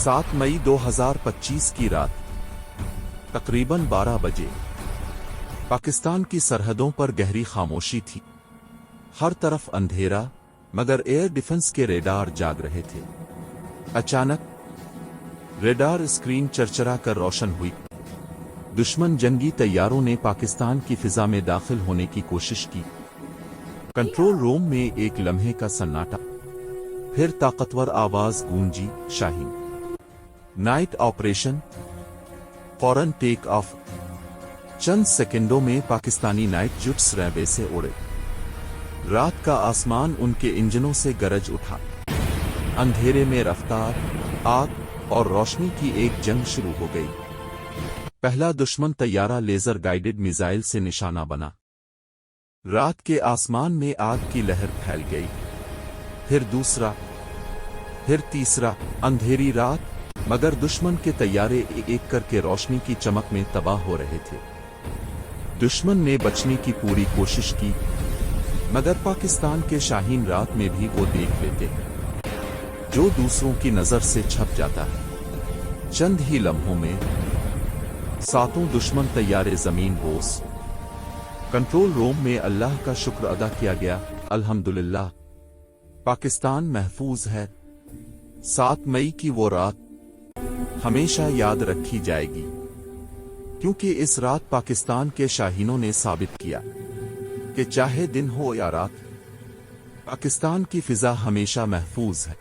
7 मई 2025 की रात तकरीबन 12 बजे पाकिस्तान की सरहदों पर गहरी खामोशी थी। हर तरफ अंधेरा, मगर एयर डिफेंस के रेडार जाग रहे थे। अचानक रेडार स्क्रीन चरचरा कर रोशन हुई। दुश्मन जंगी तैयारों ने पाकिस्तान की फिजा में दाखिल होने की कोशिश की। कंट्रोल रूम में एक लम्हे का सन्नाटा, फिर ताकतवर आवाज गूंजी, शाहीन नाइट ऑपरेशन, फौरन टेक ऑफ। चंद सेकंडों में पाकिस्तानी नाइट जेट्स रनवे से उड़े। रात का आसमान उनके इंजनों से गरज उठा। अंधेरे में रफ्तार, आग और रोशनी की एक जंग शुरू हो गई। पहला दुश्मन तैयारा लेजर गाइडेड मिसाइल से निशाना बना। रात के आसमान में आग की लहर फैल गई। फिर दूसरा, फिर तीसरा। अंधेरी रात, मगर दुश्मन के तैयारे एक एक करके रोशनी की चमक में तबाह हो रहे थे। दुश्मन ने बचने की पूरी कोशिश की, मगर पाकिस्तान के शाहीन रात में भी वो देख लेते हैं जो दूसरों की नजर से छप जाता है। चंद ही लम्हों में सातों दुश्मन तैयारे जमीन बोस। कंट्रोल रूम में अल्लाह का शुक्र अदा किया गया। अल्हम्दुलिल्लाह, पाकिस्तान महफूज है। 7 मई की वो रात हमेशा याद रखी जाएगी, क्योंकि इस रात पाकिस्तान के शाहीनों ने साबित किया कि चाहे दिन हो या रात, पाकिस्तान की फिजा हमेशा महफूज है।